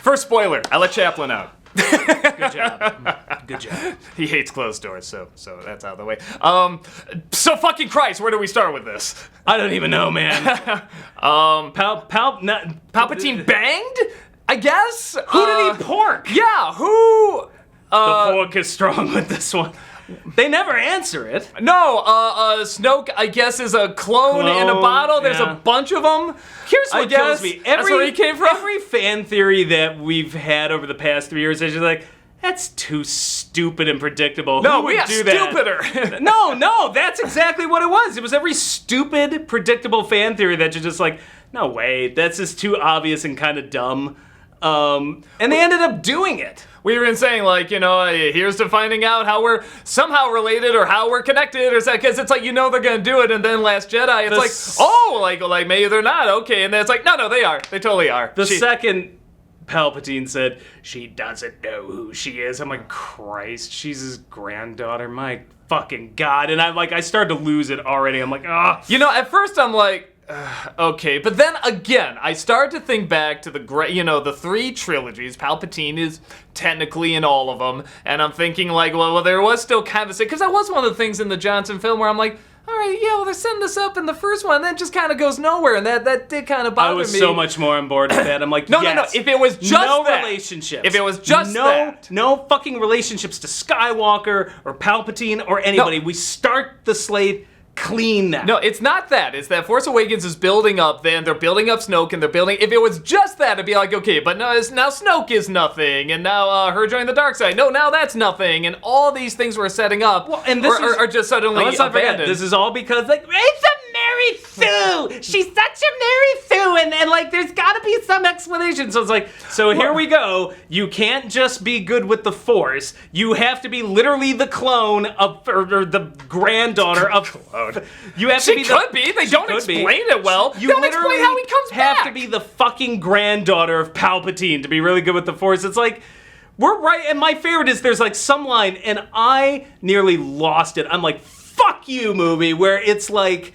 First spoiler, I let Chaplin out. Good job. Good job. He hates closed doors, so that's out of the way. So fucking Christ, where do we start with this? I don't even know, man. Palpatine banged? I guess? Who did he pork? Yeah, who? The pork is strong with this one. They never answer it. No, Snoke, I guess, is a clone in a bottle. There's a bunch of them. Here's what kills me. That's where he came from? Every fan theory that we've had over the past 3 years is just like, that's too stupid and predictable. No, Who we would are do that? stupider. No, that's exactly what it was. It was every stupid, predictable fan theory that you're just like, no way, that's just too obvious and kind of dumb. And they ended up doing it. We've been saying, like, here's to finding out how we're somehow related or how we're connected, or because it's like, they're gonna do it, and then Last Jedi, it's like maybe they're not, okay, and then it's like, no, they are. They totally are. The second Palpatine said, she doesn't know who she is, I'm like, Christ, she's his granddaughter, my fucking God. And I started to lose it already. I'm like, ah. At first I'm like, okay, but then again, I started to think back to the 3 trilogies. Palpatine is technically in all of them, and I'm thinking like, well, there was still kind of because that was one of the things in the Johnson film where I'm like, all right, yeah, well, they're setting this up in the first one, and then it just kind of goes nowhere, and that did kind of bother me. I was so much more on board with that. I'm like, no, yes, if it was just no that, relationships. If it was just that. No fucking relationships to Skywalker or Palpatine or anybody. No. We start the slate clean now. No, it's not that. It's that Force Awakens is building up, then they're building up Snoke, and they're building... If it was just that, it'd be like, okay, but no, now Snoke is nothing, and now her joining the dark side. No, now that's nothing, and all these things we're setting up are just suddenly abandoned. This is all because, it's a Mary Sue! She's such a Mary Sue, and there's gotta be some explanation. So it's like, here we go. You can't just be good with the Force. You have to be literally the clone of, or the granddaughter of... You have to be They don't explain it well. You don't explain how he comes back. have to be the fucking granddaughter of Palpatine to be really good with the Force. It's like, we're right, and my favorite is there's some line, and I nearly lost it. I'm like, fuck you, movie, where it's like,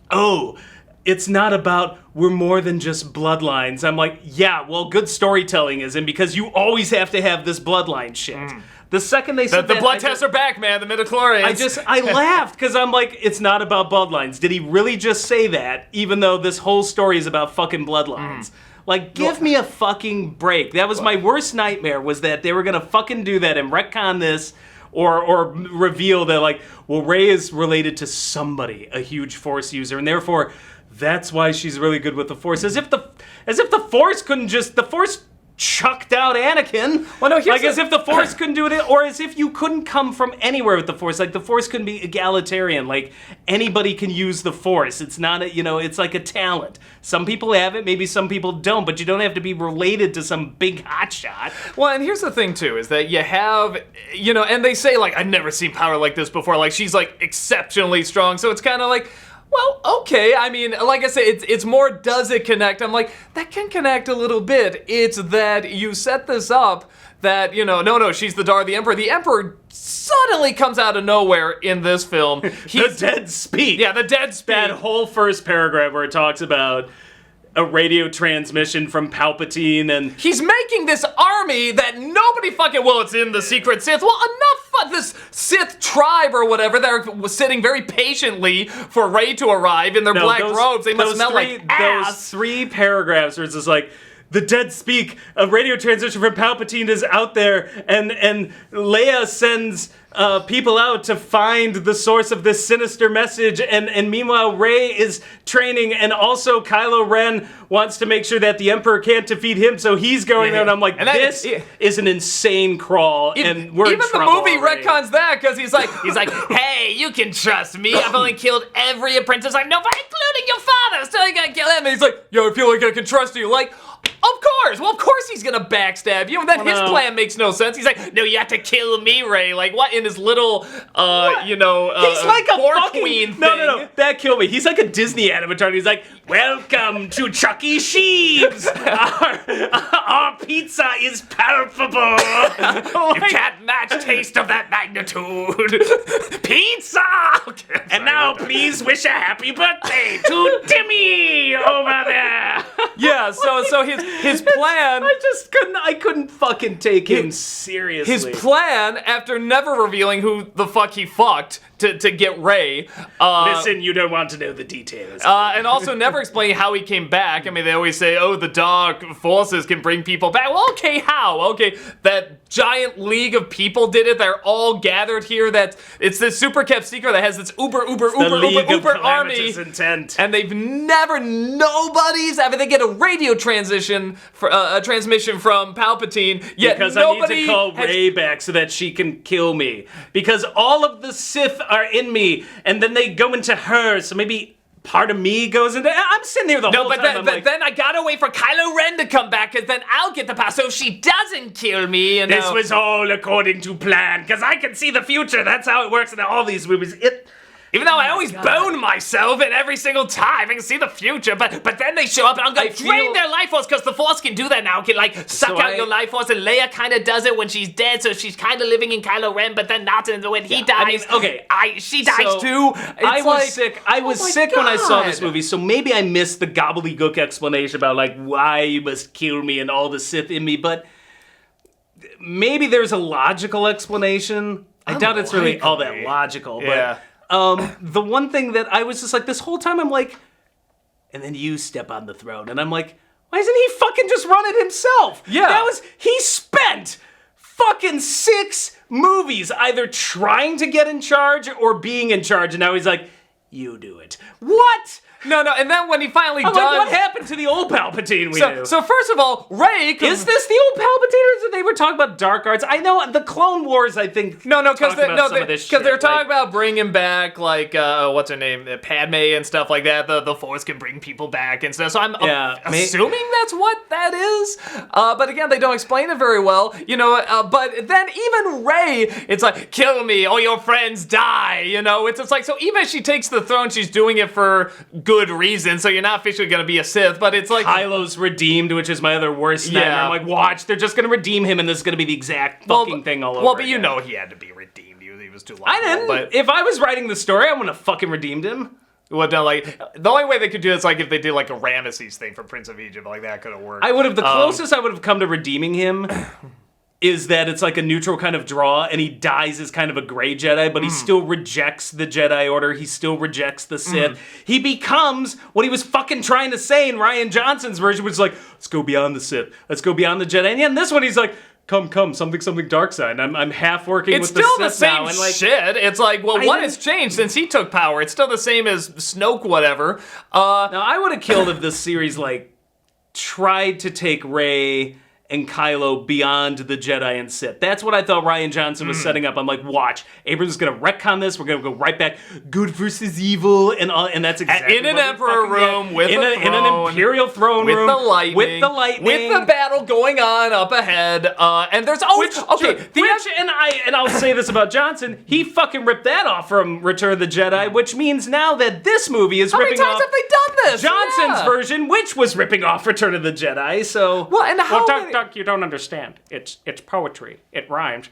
oh, it's not about we're more than just bloodlines. I'm like, yeah, well, good storytelling isn't, because you always have to have this bloodline shit. The second they said the blood tests are back, man. The midichlorians. I laughed because I'm like, it's not about bloodlines. Did he really just say that? Even though this whole story is about fucking bloodlines. Give me a fucking break. That was my worst nightmare. Was that they were gonna fucking do that and retcon this, or reveal that Rey is related to somebody, a huge Force user, and therefore that's why she's really good with the Force. As if the Force couldn't just the Force chucked out Anakin. Well, no, as if the Force couldn't do it, or as if you couldn't come from anywhere with the Force. The Force couldn't be egalitarian. Anybody can use the Force. It's not it's like a talent. Some people have it, maybe some people don't, but you don't have to be related to some big hotshot. Well, and here's the thing too, is that you have, and they say I've never seen power like this before. She's exceptionally strong, so it's kind of like, well, okay, I mean, like I say, it's more, does it connect? I'm like, that can connect a little bit. It's that you set this up that, no, she's the daughter of the Emperor. The Emperor suddenly comes out of nowhere in this film. The dead speak. Yeah, the dead speak. That whole first paragraph where it talks about a radio transmission from Palpatine, and he's making this army that nobody it's in the secret Sith. Well, enough of this Sith tribe or whatever. They're sitting very patiently for Rey to arrive in their black robes. They must smell like ass. Those 3 paragraphs where it's just like, the dead speak, a radio transmission from Palpatine is out there, and Leia sends people out to find the source of this sinister message, and meanwhile Rey is training, and also Kylo Ren wants to make sure that the Emperor can't defeat him, so he's going there, and I'm like, this is an insane crawl, and we're in trouble the movie already. Retcons that, because he's like, hey, you can trust me, I've only killed every apprentice I know, including your father, so you gotta kill him, and he's like, yo, I feel like I can trust you, of course! Well, of course he's gonna backstab you, and then his plan makes no sense. He's like, no, you have to kill me, Rey. What in his little, he's like a Borg fucking Queen thing. No, that killed me. He's like a Disney animatronic. He's like, welcome to Chuck E. Cheese. Our pizza is palpable. You can't match taste of that magnitude. Pizza! Okay, And now please wish a happy birthday to Timmy over there. Yeah, so his plan... I couldn't fucking take him seriously. His plan, after never revealing who the fuck he fucked to get Rey... Listen, you don't want to know the details. and also never explaining how he came back. I mean, they always say, oh, the dark forces can bring people back. Well, okay, how? Okay, that giant league of people did it. They're all gathered here. It's this super kept secret that has this uber army. Intent. And they've never, nobody's ever, they get a radio transmission, a transmission from Palpatine, yet because nobody I need to call Rey back so that she can kill me. Because all of the Sith are in me, and then they go into her, so maybe part of me goes into... I'm sitting there the whole time. But then I gotta wait for Kylo Ren to come back, because then I'll get the power, so if she doesn't kill me, you know... This was all according to plan, because I can see the future. That's how it works in all these movies. Even though I always bone myself in every single time, I can see the future, but then they show up and I'm gonna drain their life force, because the Force can do that now. It can like suck out your life force, and Leia kind of does it when she's dead, so she's kind of living in Kylo Ren, but then not when he dies. She dies too. I was sick. I was sick when I saw this movie, so maybe I missed the gobbledygook explanation about like why you must kill me and all the Sith in me, but maybe there's a logical explanation. I doubt it's really all that logical, but... the one thing that I was just like, this whole time I'm like, and then you step on the throne, and I'm like, why doesn't he fucking just run it himself? Yeah. He spent fucking 6 movies either trying to get in charge or being in charge, and now he's like, you do it. What? No, and then when he finally does... Like, what happened to the old Palpatine we knew? So first of all, Rey... Is this the old Palpatine, or they were talking about dark arts? I know the Clone Wars, I think... Because they're talking about bringing back, like, what's her name? Padme and stuff like that. The Force can bring people back and stuff. So I'm assuming that's what that is. But again, they don't explain it very well. You know, but then even Rey, it's like, kill me, all your friends die. You know, it's like, so even if she takes the throne, she's doing it for good reason, so you're not officially gonna be a Sith, but it's like... Kylo's redeemed, which is my other worst nightmare. I'm like, watch, they're just gonna redeem him and this is gonna be the exact fucking thing all over Well, but again. you know he had to be redeemed. He was too long. I didn't. But if I was writing the story, I wouldn't have fucking redeemed him. Well, no, like, the only way they could do this, like, if they did, like, a Ramesses thing for Prince of Egypt, like, that could have worked. The closest I would have come to redeeming him is that it's like a neutral kind of draw, and he dies as kind of a gray Jedi, but he still rejects the Jedi Order. He still rejects the Sith. He becomes what he was fucking trying to say in Rian Johnson's version, which is like, let's go beyond the Sith. Let's go beyond the Jedi. And yeah, in this one, he's like, come, something dark side. I'm half working with the Sith now. It's still the same shit. It's like, well, what has changed since he took power? It's still the same as Snoke, whatever. Now, I would have killed if this series, like, tried to take Rey and Kylo beyond the Jedi and Sith. That's what I thought Rian Johnson was setting up. I'm like, watch, Abrams is gonna retcon this. We're gonna go right back, good versus evil, and that's exactly in an Emperor room with a throne, in an Imperial throne room with the lightning, with the battle going on up ahead. And there's always and I'll say this about Johnson, he fucking ripped that off from Return of the Jedi, which means now that this movie is ripping off. How many times have they done this? Johnson's version, which was ripping off Return of the Jedi. So you don't understand. It's poetry. It rhymes.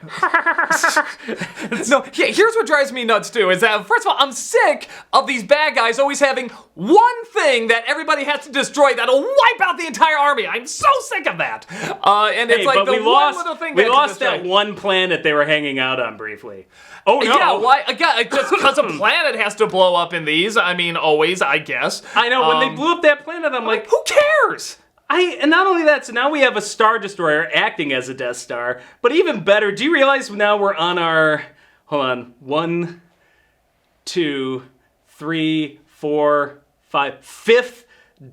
No, here's what drives me nuts too, is that, first of all, I'm sick of these bad guys always having one thing that everybody has to destroy that'll wipe out the entire army. I'm so sick of that. And it's like the one little thing we lost that one planet they were hanging out on briefly. Oh no! Yeah, why? Again, just because a planet has to blow up in these. I mean, always, I guess. I know. When they blew up that planet, I'm like, who cares? And not only that, so now we have a Star Destroyer acting as a Death Star. But even better, do you realize now we're on our, hold on, 1, 2, 3, 4, 5, 5th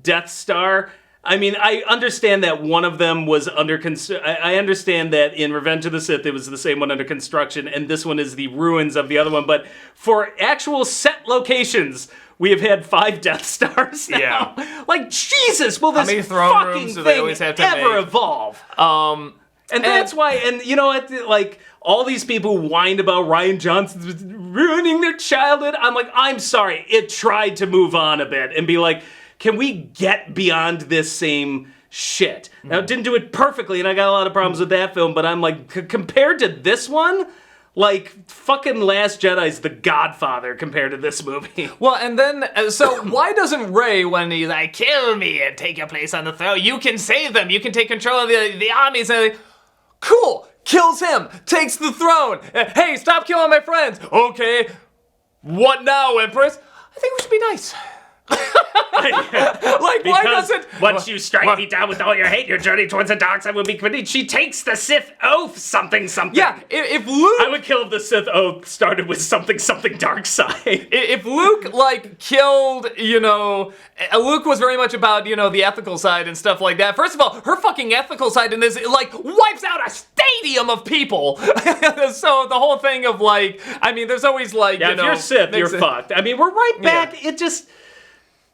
Death Star? I mean, I understand that one of them was under I understand that in Revenge of the Sith it was the same one under construction, and this one is the ruins of the other one. But for actual set locations, we have had 5 Death Stars now. Yeah. Like, Jesus, will this fucking thing ever evolve? And that's why, and you know what, like, all these people whined about Rian Johnson ruining their childhood. I'm like, I'm sorry, it tried to move on a bit and be like, Can we get beyond this same shit? Now, it didn't do it perfectly, and I got a lot of problems with that film, but I'm like, compared to this one, like, fucking Last Jedi's The Godfather compared to this movie. Well, and then, so why doesn't Rey, when he's like, kill me and take your place on the throne, you can save them, you can take control of the armies, and like, cool, kills him, takes the throne, hey, stop killing my friends, okay, what now, Empress? I think we should be nice. Like, why doesn't... Once you strike me down with all your hate, your journey towards the dark side will be complete. She takes the Sith oath, something. Yeah, if Luke... I would kill if the Sith oath started with something dark side. If Luke, like, killed, Luke was very much about, the ethical side and stuff like that. First of all, her fucking ethical side in this, like, wipes out a stadium of people. So the whole thing of, like, I mean, there's always, like, if you're Sith, you're fucked. I mean, we're right back. It just...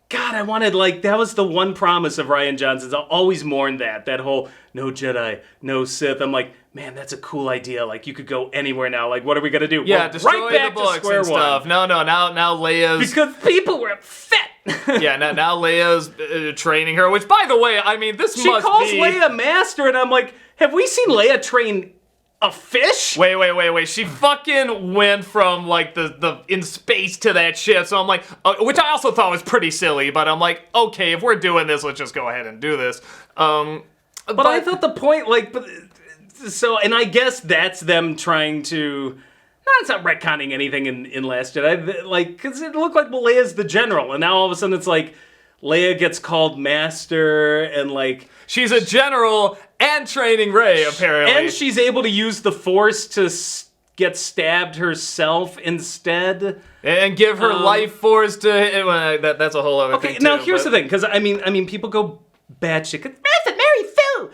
God, I wanted, like, that was the one promise of Rian Johnson's. I always mourned that whole, no Jedi, no Sith. I'm like, man, that's a cool idea. Like, you could go anywhere now. Like, what are we going to do? Yeah, destroy the books and stuff. No, now Leia's... Because people were upset. Yeah, now Leia's training her, which, by the way, I mean, this she must be... calls Leia master, and I'm like, have we seen Leia train a fish? Wait. She fucking went from, like, the in space to that ship, so I'm like, which I also thought was pretty silly, but I'm like, okay, if we're doing this, let's just go ahead and do this. But I thought the point, like, and I guess that's them trying to... No, it's not retconning anything in Last Jedi, like, because it looked like Leia's the general, and now all of a sudden it's like, Leia gets called master, and, like... She's a general and training Rey, apparently. And she's able to use the Force to get stabbed herself instead. And give her life force to... that's a whole other thing, Okay, now here's the thing, because, I mean, people go batshit. Master Mary Sue!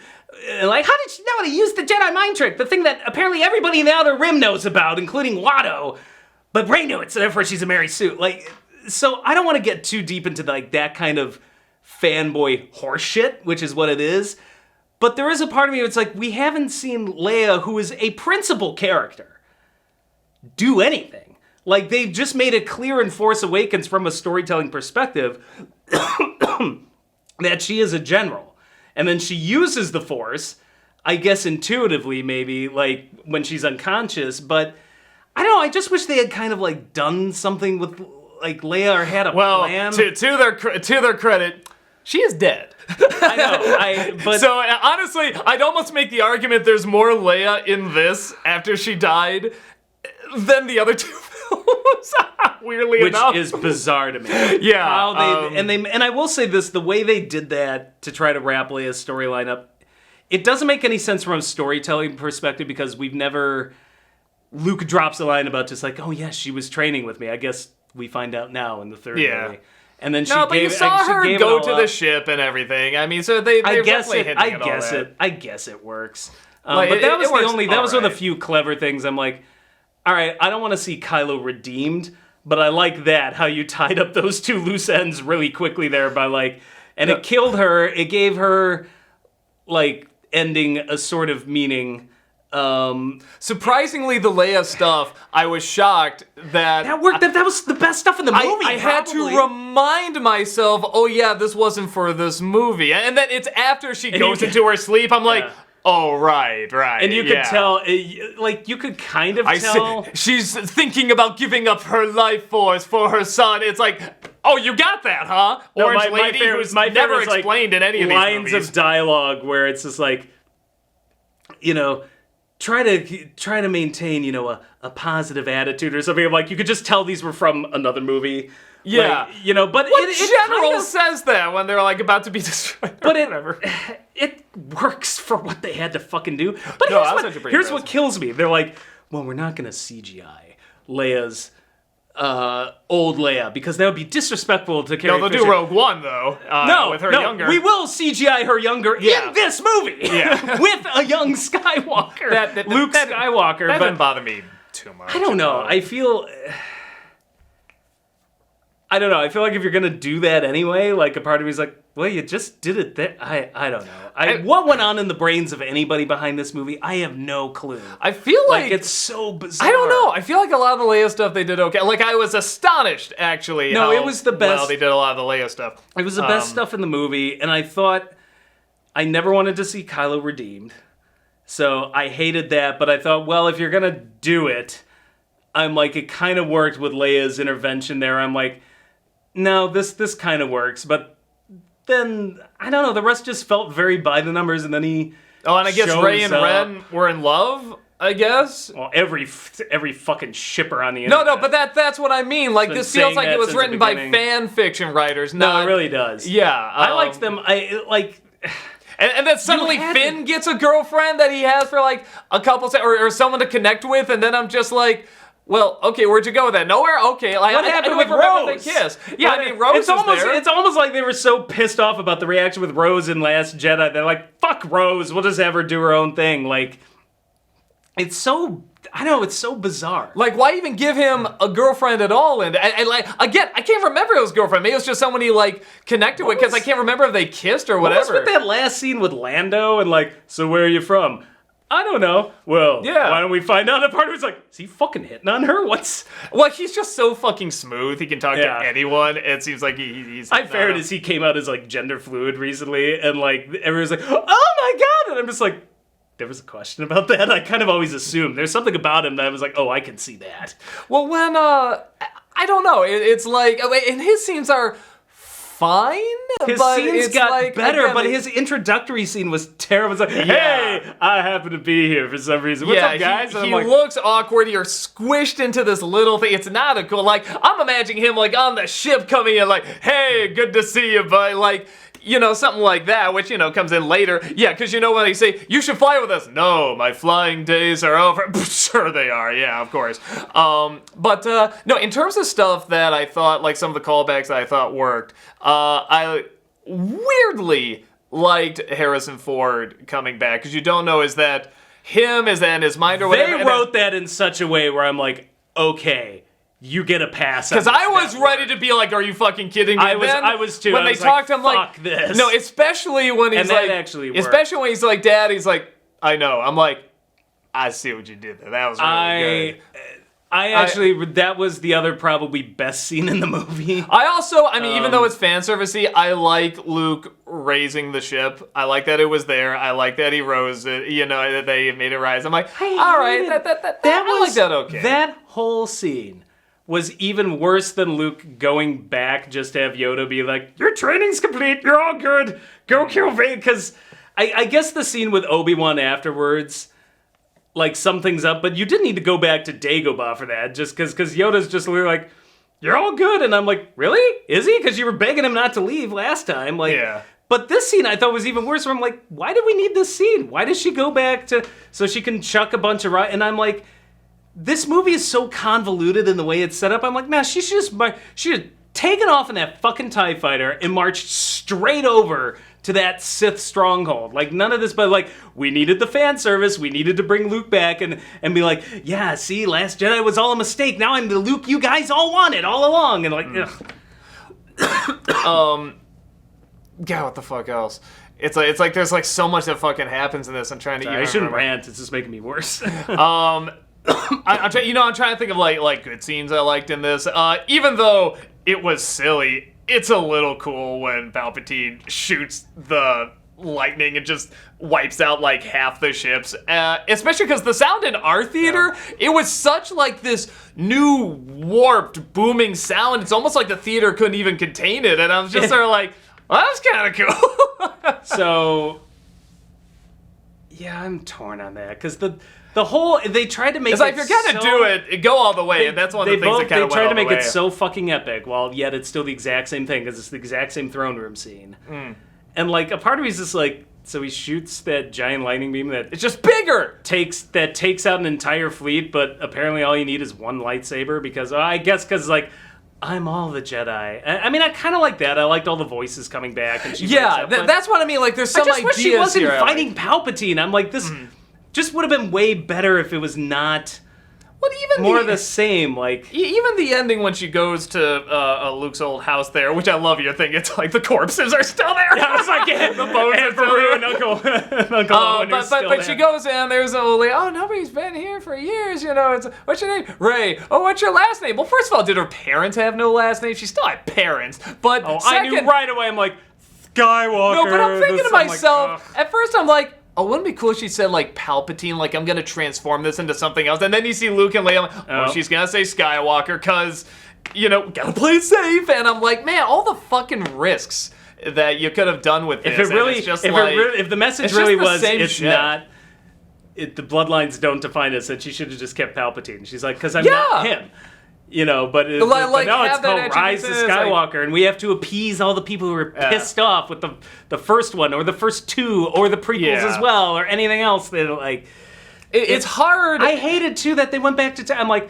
Like, how did she know how to use the Jedi mind trick? The thing that apparently everybody in the Outer Rim knows about, including Watto. But Rey knew it, so therefore she's a Mary Sue. Like, so I don't want to get too deep into, like, that kind of fanboy horseshit, which is what it is. But there is a part of me that's like, we haven't seen Leia, who is a principal character, do anything. Like, they've just made it clear in Force Awakens from a storytelling perspective that she is a general. And then she uses the Force, I guess intuitively maybe, like, when she's unconscious. But, I don't know, I just wish they had kind of, like, done something with, like, Leia or had a plan. Well, to their credit, she is dead. I know, but... So, honestly, I'd almost make the argument there's more Leia in this after she died than the other two films, weirdly enough. Which is bizarre to me. Yeah. How and I will say this, the way they did that to try to wrap Leia's storyline up, it doesn't make any sense from a storytelling perspective because Luke drops a line about just like, oh yes, she was training with me. I guess we find out now in the third movie. And then you saw her go to the ship and everything. I mean, so they definitely hinting at all that. I guess it works. But that was that was one of the few clever things. I'm like, all right, I don't want to see Kylo redeemed, but I like that, how you tied up those two loose ends really quickly there by like, and it killed her. It gave her, like, ending a sort of meaning. Surprisingly, the Leia stuff, I was shocked that worked. That was the best stuff in the movie. I had to remind myself, oh yeah, this wasn't for this movie, and then it's after she goes into her sleep. I'm like, oh right, and you could tell, like you could kind of tell she's thinking about giving up her life force for her son. It's like, oh, you got that, huh? Orange lady who's never explained in any of these movies. Lines of dialogue where it's just like, try to maintain, a positive attitude or something. Like, you could just tell these were from another movie. Yeah. Like, but what general says that when they're, like, about to be destroyed? But it works for what they had to fucking do. But here's what kills me. They're like, well, we're not going to CGI Leia's old Leia, because that would be disrespectful to Carrie Fisher. They'll do Rogue One, though, with her younger. We will CGI her younger in this movie with a young Skywalker, Luke Skywalker. That didn't bother me too much. I don't know. I feel... I don't know. I feel like if you're gonna do that anyway, like a part of me is like, well, you just did it there. I don't know. What went on in the brains of anybody behind this movie? I have no clue. I feel like it's so bizarre. I don't know. I feel like a lot of the Leia stuff they did okay. Like I was astonished actually. No, it was the best. Well, they did a lot of the Leia stuff. It was the best stuff in the movie, and I thought I never wanted to see Kylo redeemed, so I hated that. But I thought, well, if you're gonna do it, I'm like, it kind of worked with Leia's intervention there. I'm like, no, this kind of works, but then I don't know. The rest just felt very by the numbers, and then he. Oh, and I guess Rey and Ren were in love. I guess. Well, every fucking shipper on the internet. No, but that's what I mean. Like this feels like it was written by fan fiction writers. No, it really does. Yeah, I liked them. I like. And then suddenly Finn gets a girlfriend that he has for like a couple or someone to connect with, and then I'm just like. Well, okay, where'd you go with that? Nowhere? Okay. Like, what happened with Rose? They kiss. Yeah, I mean, Rose is there. It's almost like they were so pissed off about the reaction with Rose in Last Jedi. They're like, fuck Rose, we'll just have her do her own thing. Like, it's so... I know, it's so bizarre. Like, why even give him a girlfriend at all? And like, again, I can't remember his girlfriend. Maybe it was just someone he, like, connected with, because I can't remember if they kissed or whatever. What was with that last scene with Lando and, like, so where are you from? I don't know. Well, why don't we find out? And part of it's like, is he fucking hitting on her? Well, he's just so fucking smooth. He can talk to anyone. It seems like he's... I fared as he came out as, like, gender fluid recently, and, like, everyone's like, oh my god! And I'm just like, there was a question about that? I kind of always assumed. There's something about him that I was like, oh, I can see that. Well, when, I don't know. It's like... And his scenes are... fine. His scenes got like, better, again, but his introductory scene was terrible. It's like, hey, I happen to be here for some reason. What's up, guys? He looks awkward. You're squished into this little thing. It's not a cool, like, I'm imagining him, like, on the ship coming in, like, hey, good to see you, buddy. Like, you know, something like that, which, you know, comes in later. Yeah, because you know when they say, you should fly with us. No, my flying days are over. Sure they are, yeah, of course. No, in terms of stuff that I thought, like some of the callbacks that I thought worked, I weirdly liked Harrison Ford coming back, because you don't know, is that him, is that in his mind or whatever? They wrote that in such a way where I'm like, okay, you get a pass. Because I was ready to be like, are you fucking kidding me? I was too. When they talked to him, like, fuck this. No, especially when he's like, especially when he's like, Dad, he's like, I know. I'm like, I see what you did there. That was really good. That was the other probably best scene in the movie. I mean, even though it's fan servicey, I like Luke raising the ship. I like that it was there. I like that he rose it. You know, that they made it rise. I'm like, all right, I like that. Okay, that whole scene was even worse than Luke going back just to have Yoda be like, your training's complete. You're all good. Go kill Vader. Because I guess the scene with Obi-Wan afterwards. Like, something's up, but you didn't need to go back to Dagobah for that, just because Yoda's just like, you're all good, and I'm like, really? Is he? Because you were begging him not to leave last time. Like, yeah. But this scene I thought was even worse, where I'm like, why do we need this scene? Why does she go back to, so she can chuck a bunch of and I'm like, this movie is so convoluted in the way it's set up. I'm like, nah, she should have taken off in that fucking TIE fighter and marched straight over to that Sith stronghold. Like, none of this, but like, we needed the fan service, we needed to bring Luke back and be like, yeah, see, Last Jedi was all a mistake, now I'm the Luke you guys all wanted all along, and like, God, what the fuck else? It's like there's like so much that fucking happens in this. I'm trying to I shouldn't rant, it's just making me worse. I'm trying to think of like good scenes I liked in this. Even though it was silly, it's a little cool when Palpatine shoots the lightning and just wipes out like half the ships. Especially because the sound in our theater, it was such like this new warped booming sound. It's almost like the theater couldn't even contain it. And I was just sort of like, well, that was kind of cool. So, yeah, I'm torn on that because the whole, they tried to make it's like, if you're gonna do it, go all the way, and that's one of the things that kind of went all the way. They tried to make it so fucking epic, while yet it's still the exact same thing, because it's the exact same throne room scene. And like, a part of me is just like, so he shoots that giant lightning beam that... It's just bigger! Takes out an entire fleet, but apparently all you need is one lightsaber, because, I guess, because like, I'm all the Jedi. I mean, I kind of like that. I liked all the voices coming back. And that's what I mean, like, there's some ideas here. I just wish she wasn't fighting Palpatine. I'm like, this... just would have been way better if it was not What even more of the same, like... Even the ending when she goes to Luke's old house there, which I love your thing, it's like the corpses are still there. Yeah, I was like, yeah, the bones are Peru and Uncle Owen are still but she goes in, there's a lady, oh, nobody's been here for years, you know, what's your name? Ray. Oh, what's your last name? Well, first of all, did her parents have no last name? She still had parents, but I knew right away, I'm like, Skywalker. No, but I'm thinking to myself, at first I'm like, oh, wouldn't it be cool if she said, like, Palpatine, like, I'm gonna transform this into something else, and then you see Luke and Leia, I'm like, she's gonna say Skywalker, because, you know, gotta play it safe, and I'm like, man, all the fucking risks that you could have done with this, if the message really was, it's shit. not, the bloodlines don't define us, and she should have just kept Palpatine. She's like, because I'm not him. You know, but no, it's called Rise of Skywalker, and we have to appease all the people who are pissed off with the first one, or the first two, or the prequels as well, or anything else. That like, it's hard. I hated too that they went back to. I'm like,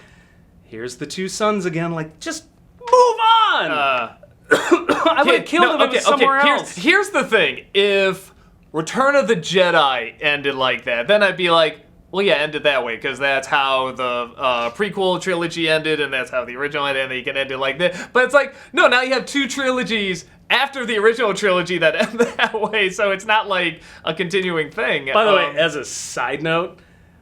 here's the two sons again. Like, just move on. I would have killed them somewhere else. Here's the thing: if Return of the Jedi ended like that, then I'd be like, well, yeah, ended that way, because that's how the prequel trilogy ended, and that's how the original ended, and you can end it like that. But it's like, no, now you have two trilogies after the original trilogy that end that way, so it's not like a continuing thing. By the way, as a side note,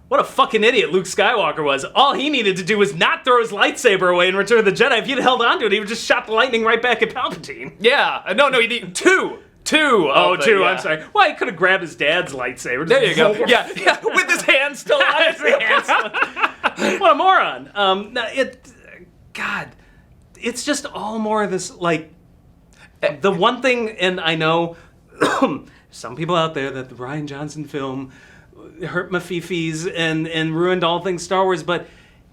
what a fucking idiot Luke Skywalker was. All he needed to do was not throw his lightsaber away in Return of the Jedi. If he'd held on to it, he would just shot the lightning right back at Palpatine. Yeah, no, he need two. I'm sorry. Well, he could have grabbed his dad's lightsaber. There you go. Yeah, with his hand still on it. What a moron. God, it's just all more of this, like, the one thing, and I know some people out there that the Rian Johnson film hurt my fifis and ruined all things Star Wars, but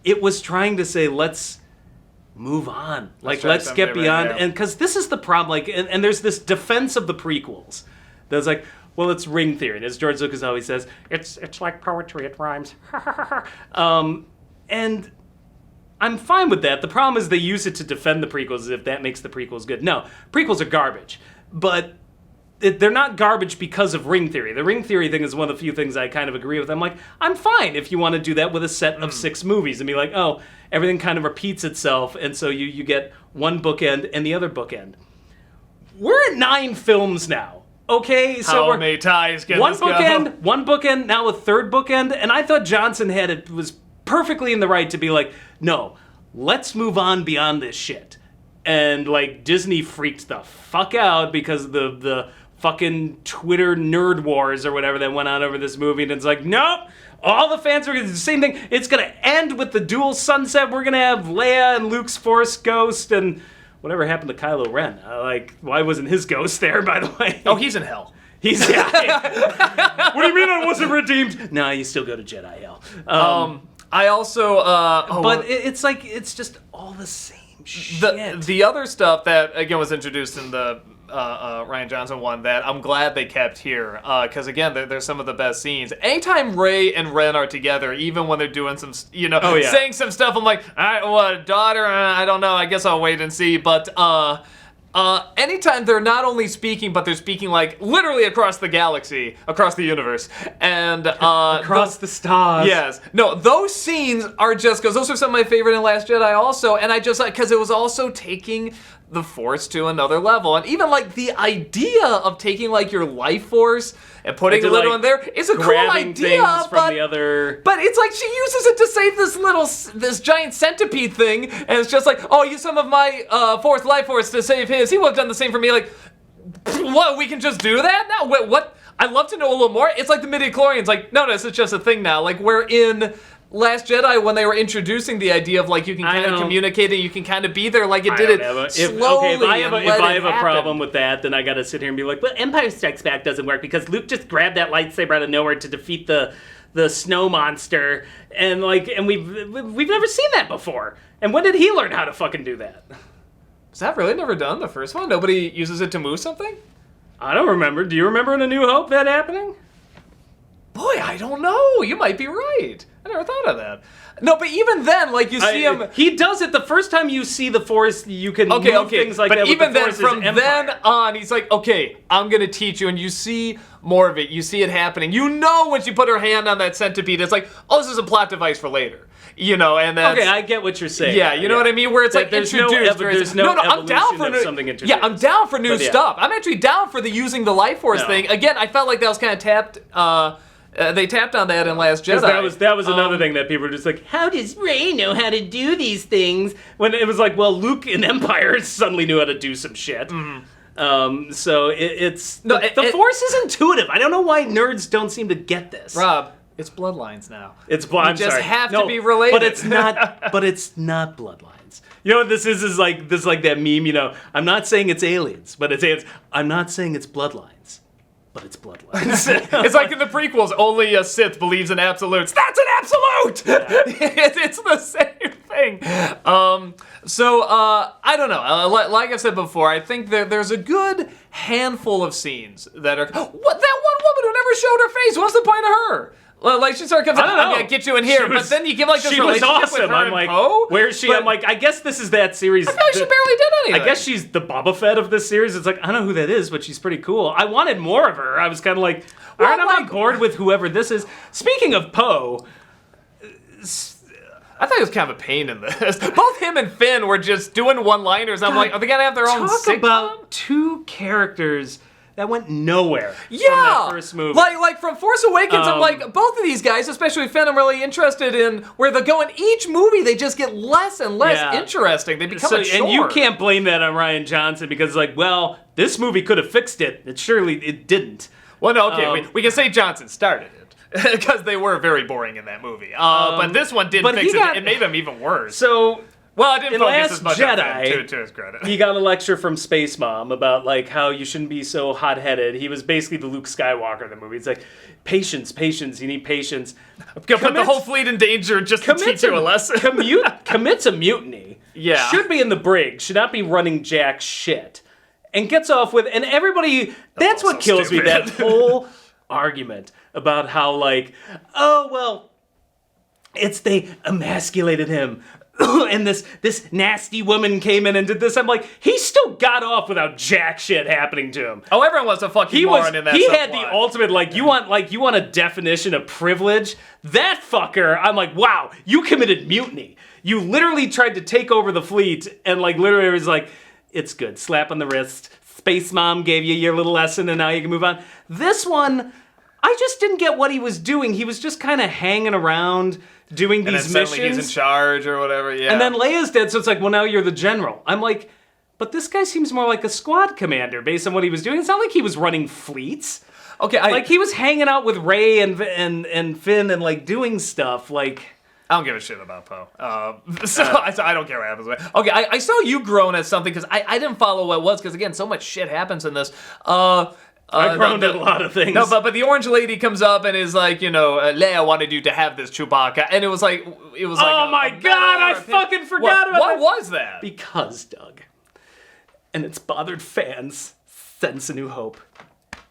it was trying to say, let's move on. Like, let's get beyond. And because this is the problem, like, and there's this defense of the prequels that's like, well, it's ring theory. And as George Lucas always says, it's like poetry, it rhymes. And I'm fine with that. The problem is they use it to defend the prequels as if that makes the prequels good. No, prequels are garbage. But they're not garbage because of ring theory. The ring theory thing is one of the few things I kind of agree with. I'm like, I'm fine if you want to do that with a set of 6 movies and be like, oh, everything kind of repeats itself, and so you get one bookend and the other bookend. We're at 9 films now, okay? So how many ties can one this bookend, one bookend, now a third bookend, and I thought Johnson was perfectly in the right to be like, no, let's move on beyond this shit. And like Disney freaked the fuck out because the fucking Twitter nerd wars or whatever that went on over this movie, and it's like, nope, all the fans are going to do the same thing. It's going to end with the dual sunset. We're going to have Leia and Luke's Force ghost, and whatever happened to Kylo Ren. Like, why wasn't his ghost there, by the way? Oh, he's in hell. He's What do you mean I wasn't redeemed? No, you still go to Jedi hell. I also but it's like, it's just all the same shit. The other stuff that again was introduced in the Rian Johnson one that I'm glad they kept here, because again, there's some of the best scenes. Anytime Rey and Ren are together, even when they're doing some, saying some stuff, I'm like, all right, what, daughter? I don't know. I guess I'll wait and see. But anytime they're not only speaking, but they're speaking like literally across the galaxy, across the universe, and across the stars. Yes. No, those scenes are just, because those are some of my favorite in Last Jedi also, and I just like, because it was also taking the Force to another level, and even like the idea of taking like your life force and putting a little in there is a cool idea, but it's like she uses it to save this giant centipede thing, and it's just like, oh, use some of my life force to save his. He would have done the same for me. Like, what? We can just do that now? What? I'd love to know a little more. It's like the midi-chlorians. Like, no, this is just a thing now. Like, we're in Last Jedi, when they were introducing the idea of like you can kind of communicate and you can kind of be there, like it did it slowly. If I have a problem with that, then I gotta sit here and be like, well, Empire Strikes Back doesn't work because Luke just grabbed that lightsaber out of nowhere to defeat the snow monster, and we've never seen that before. And when did he learn how to fucking do that? Was that really never done, the first one? Nobody uses it to move something? I don't remember. Do you remember in A New Hope that happening? Boy, I don't know. You might be right. I never thought of that. No, but even then, like, you see him... He does it the first time you see the Force, you can move things like but that with even the then, Force's from empire. then on, he's like, okay, I'm going to teach you, and you see more of it. You see it happening. You know when she put her hand on that centipede, it's like, oh, this is a plot device for later. You know, and that's... Okay, I get what you're saying. Yeah, you know what I mean? Where it's like there's introduced. there's no I'm down for evolution of something introduced. Yeah, I'm down for new But yeah. stuff. I'm actually down for the using the life force No. thing. Again, I felt like that was kind of tapped... they tapped on that in Last Jedi. That was another thing that people were just like, how does Rey know how to do these things? When it was like, well, Luke in Empire suddenly knew how to do some shit. So the Force is intuitive. I don't know why nerds don't seem to get this. Rob, it's bloodlines now. I'm just sorry. have to be related. But it's not. But it's not bloodlines. You know what this is? Is like that meme. You know, I'm not saying it's aliens, but it's aliens. I'm not saying it's bloodlines. But it's bloodlines. It's like in the prequels, only a Sith believes in absolutes. That's an absolute! Yeah. It's the same thing. I don't know. Like I said before, I think there's a good handful of scenes that are... What, that one woman who never showed her face, what's the point of her? Like, she sort of comes out, I'm gonna get you in here, but then you give like this she was relationship awesome. with her I'm and like, Poe. where's she? I'm like, I guess this is that series. I feel like she barely did anything. I guess she's the Boba Fett of this series. It's like, I don't know who that is, but she's pretty cool. I wanted more of her. I was kind of like, all right, I'm on board with whoever this is. Speaking of Poe, I thought he was kind of a pain in this. Both him and Finn were just doing one-liners. I'm like, are they gonna have their own sitcom? Talk about two characters that went nowhere from Yeah, that first movie. Like from Force Awakens, I'm like, both of these guys, especially Finn, I'm really interested in where they go in each movie. They just get less and less interesting. They become a chore. And you can't blame that on Rian Johnson because, like, well, this movie could have fixed it. It didn't. Well, no, okay, we can say Johnson started it because they were very boring in that movie. But this one did fix it. It made them even worse. So. Well, I didn't in focus Last as much Jedi, on Finn, to his credit. He got a lecture from Space Mom about like how you shouldn't be so hot-headed. He was basically the Luke Skywalker of the movie. It's like, patience, you need patience. Put the whole fleet in danger just to teach you a lesson. Commits a mutiny. Yeah. Should be in the brig. Should not be running jack shit. And gets off with, and everybody, that's what kills me, that whole argument about how like, oh, well, they emasculated him. And this nasty woman came in and did this. I'm like, he still got off without jack shit happening to him. Oh, everyone was a fucking moron in that. He had the ultimate, you want a definition of privilege? That fucker, I'm like, wow, you committed mutiny. You literally tried to take over the fleet and literally was like, it's good, slap on the wrist. Space Mom gave you your little lesson and now you can move on. This one, I just didn't get what he was doing. He was just kind of hanging around doing these missions. He's in charge or whatever, yeah. And then Leia's dead, so it's like, well, now you're the general. I'm like, but this guy seems more like a squad commander based on what he was doing. It's not like he was running fleets. Okay, he was hanging out with Rey and Finn and doing stuff. I don't give a shit about Poe. I don't care what happens. Okay, I saw you groan at something because I didn't follow what it was because again, so much shit happens in this. I groaned at a lot of things. No, but the orange lady comes up and is like, Leia wanted you to have this Chewbacca, and it was like, oh my god, I fucking forgot about what was that? Because, Doug, and it's bothered fans since A New Hope,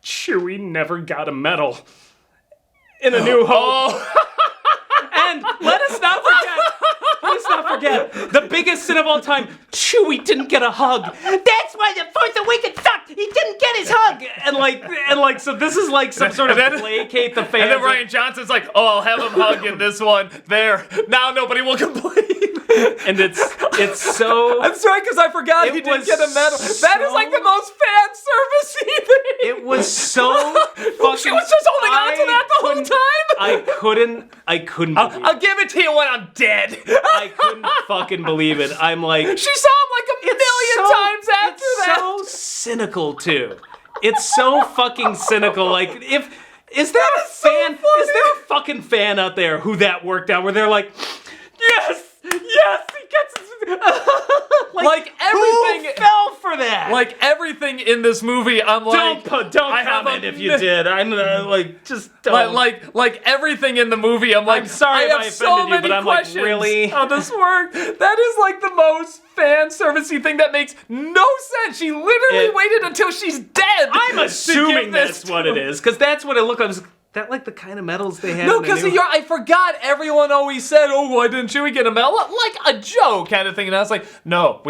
Chewie never got a medal in A New Hope. And let us not forget, the biggest sin of all time, Chewie didn't get a hug. That's why the Force Awakens sucked. He didn't get his hug. And so this is some sort of placate the fans. And then Rian Johnson's like, oh, I'll have him hug in this one. There. Now nobody will complain. And it's so... I'm sorry because I forgot he didn't get a medal. That is the most fan servicey thing. It was so fucking... She was just holding on to that the whole time. I couldn't believe it. I'll give it to you when I'm dead. I couldn't fucking believe it. I'm like... She saw him a million times after that. It's so cynical, too. It's so fucking cynical. Is there a fucking fan out there who that worked out where they're like, yes, he gets his... everything... Who fell for that? Everything in this movie, I'm like... Don't comment if you did. I'm just don't. Everything in the movie, I'm like... I'm sorry I if I offended you, but I'm like, really? How this work? That is the most fan servicey thing that makes no sense. She literally waited until she's dead. I'm assuming that's what it is, because that's what it looked like. that like the kind of medals they had? No, because I forgot everyone always said, "Oh, why didn't Chewie get a medal?" Like a joke kind of thing, and I was like, "No,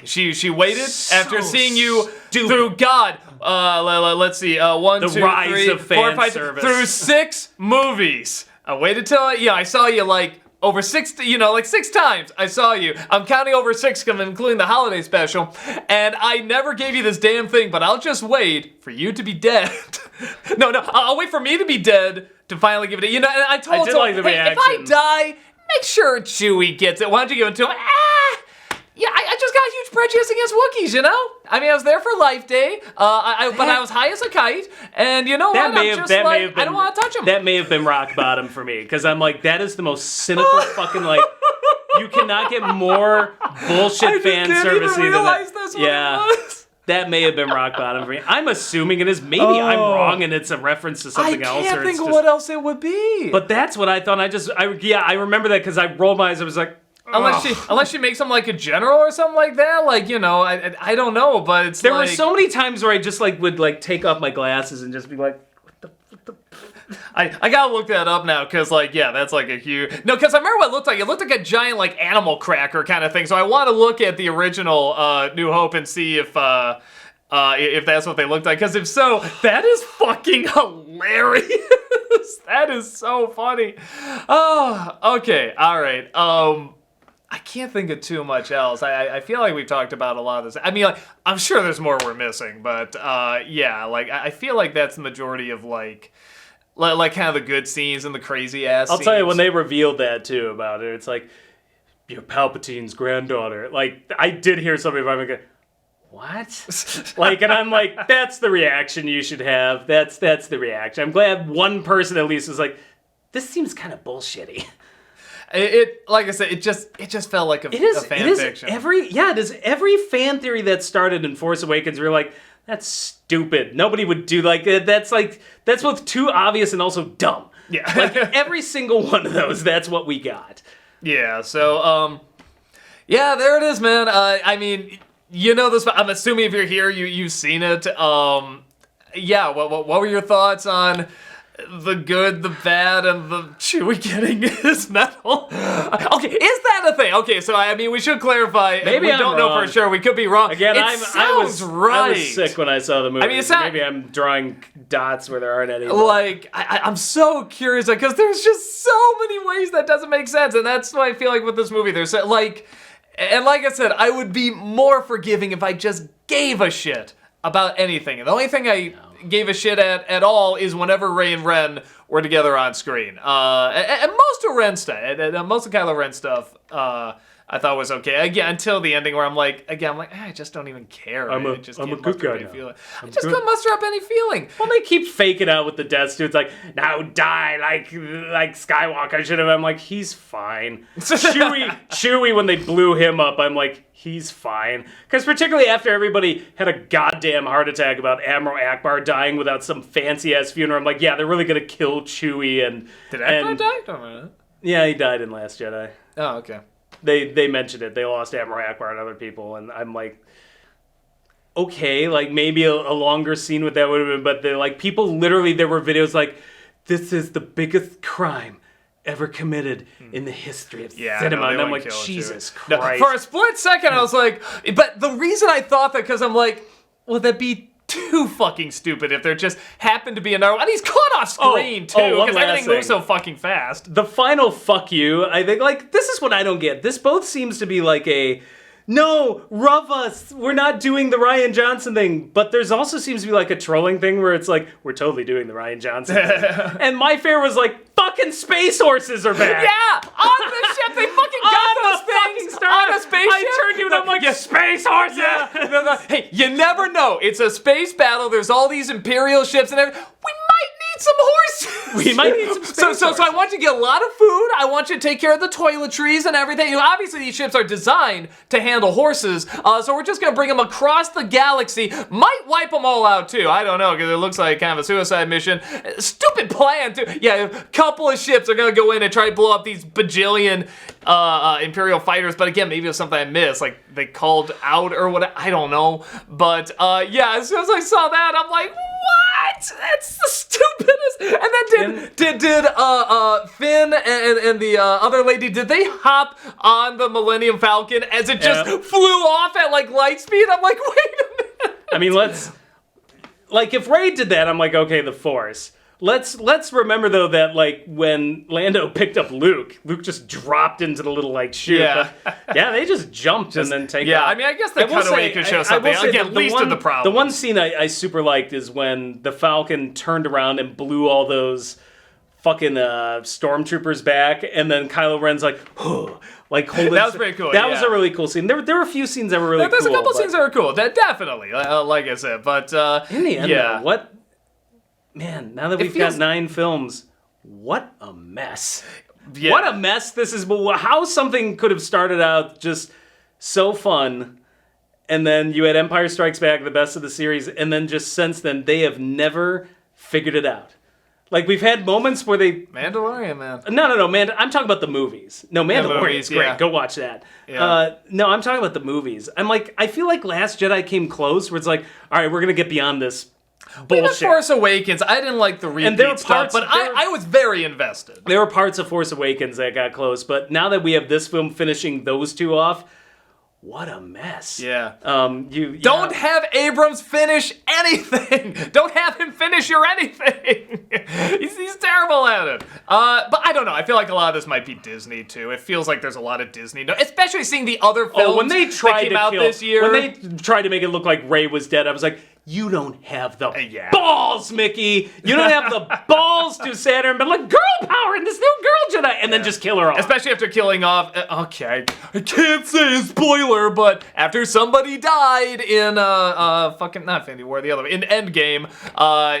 she waited after seeing you through God." Let's see, one, the 2, rise 3, of 4, fan 5, service. through 6 movies. I waited till I saw you like over 6, like 6 times. I saw you. I'm counting over 6, including the holiday special, and I never gave you this damn thing. But I'll just wait for you to be dead. No, I'll wait for me to be dead to finally give it to you. And I told him, like the hey, if I die, make sure Chewie gets it. Why don't you give it to him? Yeah, I just got a huge prejudice against Wookiees, I mean, I was there for Life Day, but I was high as a kite, and you know what? I don't want to touch him. That may have been rock bottom for me, because I'm like, that is the most cynical fucking, like, you cannot get more bullshit fan service than that. That's what it was. That may have been rock bottom for me. I'm assuming it is. Maybe I'm wrong and it's a reference to something else. I can't think of what else it would be. But that's what I thought. I remember that because I rolled my eyes. I was like, Unless she makes him like a general or something like that, like I don't know, but it's there were so many times where I just like would like take off my glasses and just be like, what the. I gotta look that up now because that's like a huge because I remember what it looked like. It looked like a giant like animal cracker kind of thing. So I want to look at the original New Hope and see if that's what they looked like. Because if so, that is fucking hilarious. That is so funny. Oh, okay, all right. I can't think of too much else. I feel like we've talked about a lot of this. I mean, like, I'm sure there's more we're missing, but I feel like that's the majority of like kind of the good scenes and the crazy ass I'll scenes. tell you, when they revealed that too about it, it's like, you're Palpatine's granddaughter. Like, I did hear somebody about me go, what? Like, and I'm like, that's the reaction you should have. That's the reaction. I'm glad one person at least was like, this seems kind of bullshitty. It like I said, it just felt like a fan fiction. It is every fan theory that started in Force Awakens. We're like, that's stupid. Nobody would do that's both too obvious and also dumb. Yeah, like every single one of those. That's what we got. Yeah. So there it is, man. I mean, this. I'm assuming if you're here, you've seen it. What were your thoughts on the good, the bad, and the Chewie getting his medal? Okay, is that a thing? Okay, so I mean, we should clarify. Maybe we I'm don't wrong. know for sure. We could be wrong. Again, I was sick when I saw the movie. I mean, maybe I'm drawing dots where there aren't any. Like, I'm so curious because there's just so many ways that doesn't make sense, and that's what I feel like with this movie. There's like I said, I would be more forgiving if I just gave a shit about anything. And the only thing I gave a shit at all is whenever Rey and Ren were together on screen. And most of Ren stuff, most of Kylo Ren stuff, I thought was okay. Again, until the ending where I'm like, I just don't even care. I'm a good guy now. I just couldn't muster up any feeling. Well, they keep faking out with the Death Suit. It's like, now die like Skywalker should have. I'm like, he's fine. Chewie, when they blew him up, I'm like, he's fine. Because particularly after everybody had a goddamn heart attack about Admiral Akbar dying without some fancy-ass funeral, I'm like, yeah, they're really going to kill Chewie. And did Akbar die? Don't know. Yeah, he died in Last Jedi. Oh, okay. They mentioned it. They lost Admiral Akbar and other people, and I'm like, okay, like maybe a longer scene with that would have been, but they're like, people literally, there were videos like, this is the biggest crime ever committed in the history of cinema. And I'm like, Jesus Christ. For a split second, I was like, but the reason I thought that, because I'm like, would that be too fucking stupid if there just happened to be another one? And he's caught off screen, too, because everything moves so fucking fast. The final fuck you, I think, like, this is what I don't get. This both seems to be like a, no, rub us, we're not doing the Rian Johnson thing. But there's also seems to be like a trolling thing where it's like, we're totally doing the Rian Johnson thing. And my fear was like, fucking space horses are back. Yeah, on the ship, they fucking got those things on a spaceship. I turned to you and I'm like, space horses. Yeah. Hey, you never know. It's a space battle. There's all these Imperial ships and everything. We might need some horses. We might need some space horses. So I want you to get a lot of food. I want you to take care of the toiletries and everything. Obviously, these ships are designed to handle horses. So we're just going to bring them across the galaxy. Might wipe them all out, too. I don't know, because it looks like kind of a suicide mission. Stupid plan, too. Yeah, a couple of ships are going to go in and try to blow up these bajillion Imperial fighters. But again, maybe it was something I missed. Like, they called out or what, I don't know. But yeah, as soon as I saw that, I'm like, what? That's the stupidest. And then did Finn and the other lady, did they hop on the Millennium Falcon as it just flew off at like light speed? I'm like, wait a minute. I mean, like if Rey did that, I'm like, okay, the Force. Let's remember though that like when Lando picked up Luke just dropped into the little like chute. Yeah. Yeah, they just jumped and then take off. Yeah, I mean, I guess the cutaway could show something. Again, least of the problem. The one scene I super liked is when the Falcon turned around and blew all those fucking stormtroopers back, and then Kylo Ren's like, like holding. That was pretty cool. That was a really cool scene. There were a few scenes that were really cool. There's a couple scenes that were cool. Definitely, like I said. But in the end, though, what? Man, now that we've got 9 films, what a mess. Yeah. What a mess this is. How something could have started out just so fun, and then you had Empire Strikes Back, the best of the series, and then just since then, they have never figured it out. Like, we've had moments where they... Mandalorian, man. No, man, I'm talking about the movies. No, Mandalorian's great. Yeah. Go watch that. Yeah. No, I'm talking about the movies. I'm like, I feel like Last Jedi came close, where it's like, all right, we're going to get beyond this bullshit. Even Force Awakens, I didn't like the repeat stuff, but I was very invested. There were parts of Force Awakens that got close, but now that we have this film finishing those two off, what a mess. Yeah. Don't have Abrams finish anything. Don't have him finish your anything. he's terrible at it. But I don't know. I feel like a lot of this might be Disney too. It feels like there's a lot of Disney, especially seeing the other films when they tried that came out this year. When they tried to make it look like Rey was dead, I was like, you don't have the balls, Mickey. You don't have the balls to Saturn, but like girl power in this new girl Jedi, and then just kill her off. Especially after killing off. Okay, I can't say a spoiler, but after somebody died in fucking not Infinity War, the other one, in Endgame,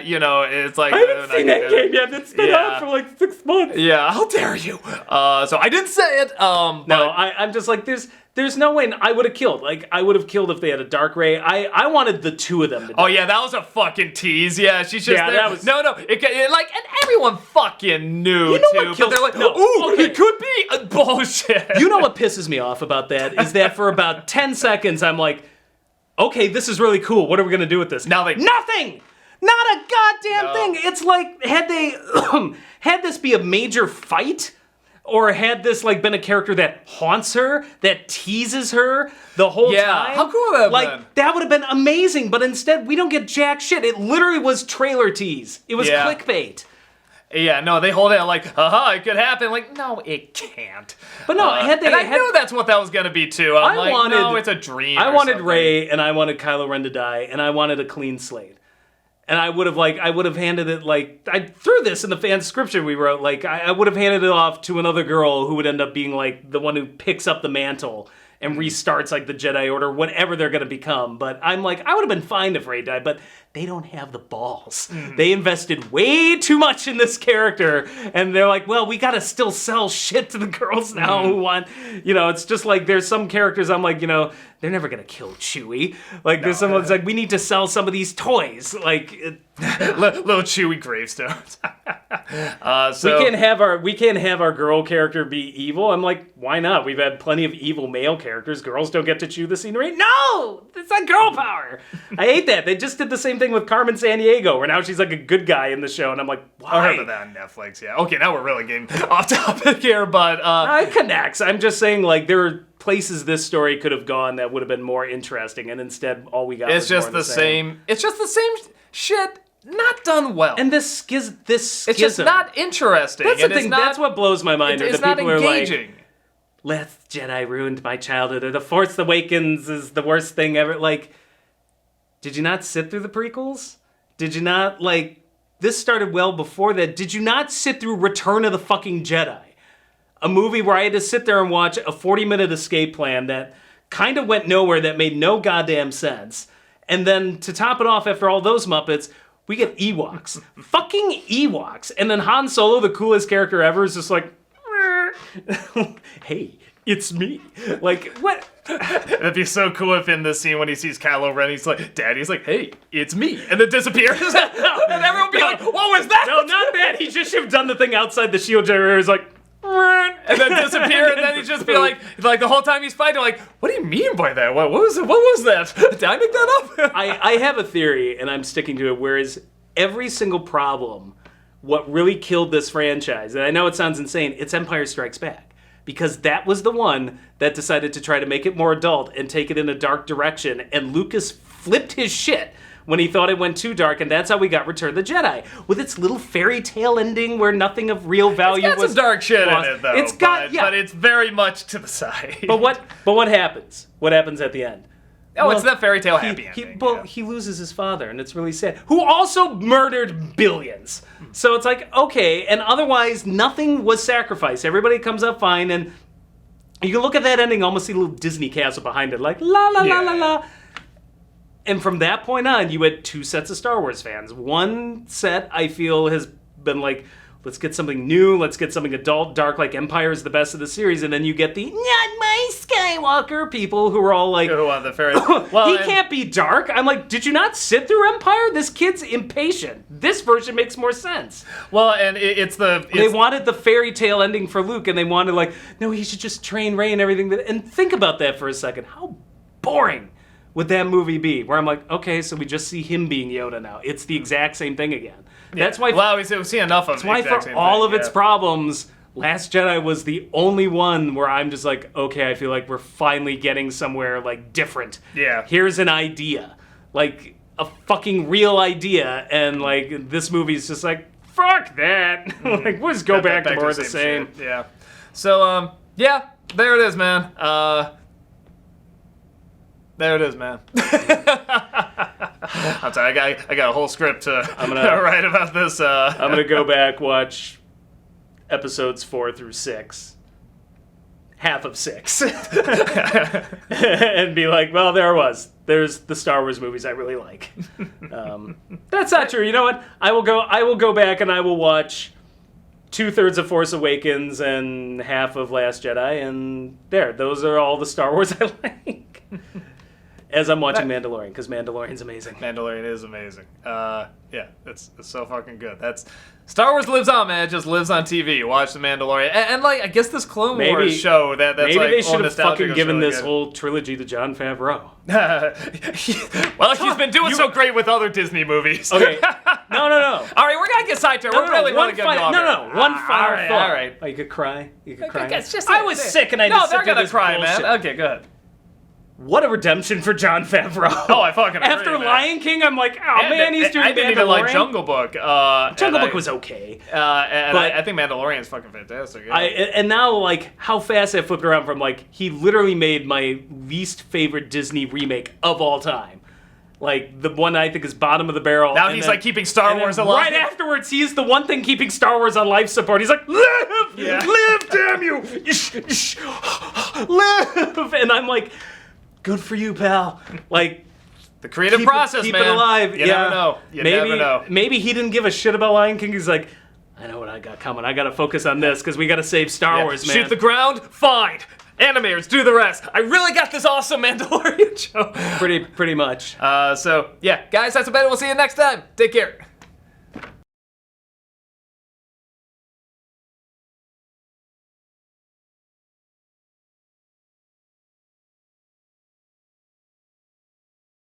you know, it's like I haven't seen Endgame yet. It's been out for like 6 months. Yeah, how dare you? So I didn't say it. No, I'm just like There's no way I would have killed. Like, I would have killed if they had a dark Rey. I wanted the two of them to die. Oh, yeah, that was a fucking tease. Yeah, she's just there. That was... No, it, like, and everyone fucking knew, you know too. What kills... But they're like, no, ooh, okay. it could be bullshit. You know what pisses me off about that is that for about 10 seconds, I'm like, okay, this is really cool. What are we going to do with this? Now Nothing! Not a goddamn thing! It's like, had they... had this be a major fight... Or had this like been a character that haunts her, that teases her the whole time? How cool would that have been? That would have been amazing, but instead we don't get jack shit. It literally was trailer tease. It was clickbait. Yeah, no, they hold it like, it could happen. Like, no, it can't. But no, I knew that's what that was gonna be too. No, it's a dream. I wanted Rey, and I wanted Kylo Ren to die, and I wanted a clean slate. And I would have handed it like, I threw this in the fan description we wrote, like, I would have handed it off to another girl who would end up being like the one who picks up the mantle and restarts like the Jedi Order, whatever they're gonna become. But I'm like, I would have been fine if Rey died, but they don't have the balls. They invested way too much in this character, and they're like, well, we gotta still sell shit to the girls now who want, you know, it's just like, there's some characters I'm like, you know, they're never gonna kill Chewie. Like, there's someone that's like, we need to sell some of these toys. Like, little Chewie gravestones. So we can't have our girl character be evil. I'm like, why not? We've had plenty of evil male characters. Girls don't get to chew the scenery. No, it's not girl power. I hate that. They just did the same thing with Carmen Sandiego, where now she's like a good guy in the show, and I'm like, why? I heard of that on Netflix. Yeah. Okay, now we're really getting off topic here, but it connects. I'm just saying, like, there are places this story could have gone that would have been more interesting, and instead all we got was just the same. It's just the same shit. Not done well. And this schism. It's just not interesting. That's the thing. That's what blows my mind. It's not engaging. Last Jedi ruined my childhood, or The Force Awakens is the worst thing ever. Like, did you not sit through the prequels? Did you not, like, this started well before that. Did you not sit through Return of the fucking Jedi? A movie where I had to sit there and watch a 40-minute escape plan that kind of went nowhere, that made no goddamn sense. And then to top it off, after all those Muppets, we get Ewoks. Fucking Ewoks. And then Han Solo, the coolest character ever, is just like, hey, it's me. Like, what? It'd be so cool if in this scene when he sees Kylo Ren, he's like, Daddy's like, hey, it's me. And then disappears. And everyone would be like, what was that? No, not that. He just should have done the thing outside the shield generator. He's like, and then disappear, and then he'd just be like the whole time he's fighting, like, what do you mean by that? What was it? What was that? Did I make that up? I have a theory, and I'm sticking to it, whereas every single problem, what really killed this franchise, and I know it sounds insane, it's Empire Strikes Back. Because that was the one that decided to try to make it more adult and take it in a dark direction, and Lucas flipped his shit when he thought it went too dark, and that's how we got Return of the Jedi, with its little fairy tale ending where nothing of real value It's got was some dark shit lost. in it, though. It's got, but it's very much to the side. But what happens? What happens at the end? Oh, it's that fairy tale happy ending. He loses his father, and it's really sad. Who also murdered billions. So it's like, okay, and otherwise nothing was sacrificed. Everybody comes up fine, and you can look at that ending, almost see a little Disney castle behind it, like la la la la la. And from that point on, you had two sets of Star Wars fans. One set, I feel, has been like, let's get something new, let's get something adult, dark, like Empire is the best of the series, and then you get the not my Skywalker people who are all like, Who want the fairy? He can't be dark. I'm like, did you not sit through Empire? This kid's impatient. This version makes more sense. Well, and They wanted the fairy tale ending for Luke, and they wanted like, no, he should just train Rey and everything. And think about that for a second. How boring would that movie be? Where I'm like, okay, so we just see him being Yoda now. It's the exact same thing again. That's why. Well, we've seen enough of. That's why for all of its problems, Last Jedi was the only one where I'm just like, okay, I feel like we're finally getting somewhere like different. Yeah. Here's an idea, like a fucking real idea, and like this movie's just like, fuck that. Like, we'll just go back to more of the same. Shit. Yeah. So yeah, there it is, man. There it is, man. I'm sorry, I got a whole script to write about this. I'm gonna go back, watch episodes 4 through 6, half of 6, and be like, well, there it was. There's the Star Wars movies I really like. That's not true. You know what? I will go back and I will watch 2/3 of Force Awakens and half of Last Jedi, and those are all the Star Wars I like. As I'm watching Mandalorian, because Mandalorian's amazing. Mandalorian is amazing. Yeah, it's so fucking good. Star Wars lives on, man. It just lives on TV. You watch the Mandalorian, and like I guess this Clone Wars show that's maybe like they should have nostalgic fucking given really this whole trilogy to John Favreau. Well, he's been doing so great with other Disney movies. Okay, no. All right, we're gonna get sidetracked. We're really want to get you off here. One final thought. All right. Oh, you could cry. You could cry. I was sick, and I just they're gonna cry, bullshit. man. Okay, go ahead. What a redemption for John Favreau. Oh, I fucking agree, After man. Lion King, I'm like, oh man, he's doing I didn't even like Jungle Book. Jungle Book was okay. But I think Mandalorian is fucking fantastic. Yeah. And now, like, how fast I flipped around from, like, he literally made my least favorite Disney remake of all time. Like, the one I think is bottom of the barrel. Now he's, like, keeping Star Wars alive. Right afterwards, he's the one thing keeping Star Wars on life support. He's like, live! Yeah. Live, damn you! Live! And I'm like, good for you, pal. Like, the creative process, keep man. it alive. You never know. You never know. Maybe he didn't give a shit about Lion King. He's like, I know what I got coming. I got to focus on this because we got to save Star Wars, man. Shoot the ground? Fine. Animators, do the rest. I really got this awesome Mandalorian show. Pretty much. So, yeah, guys, that's about it. We'll see you next time. Take care.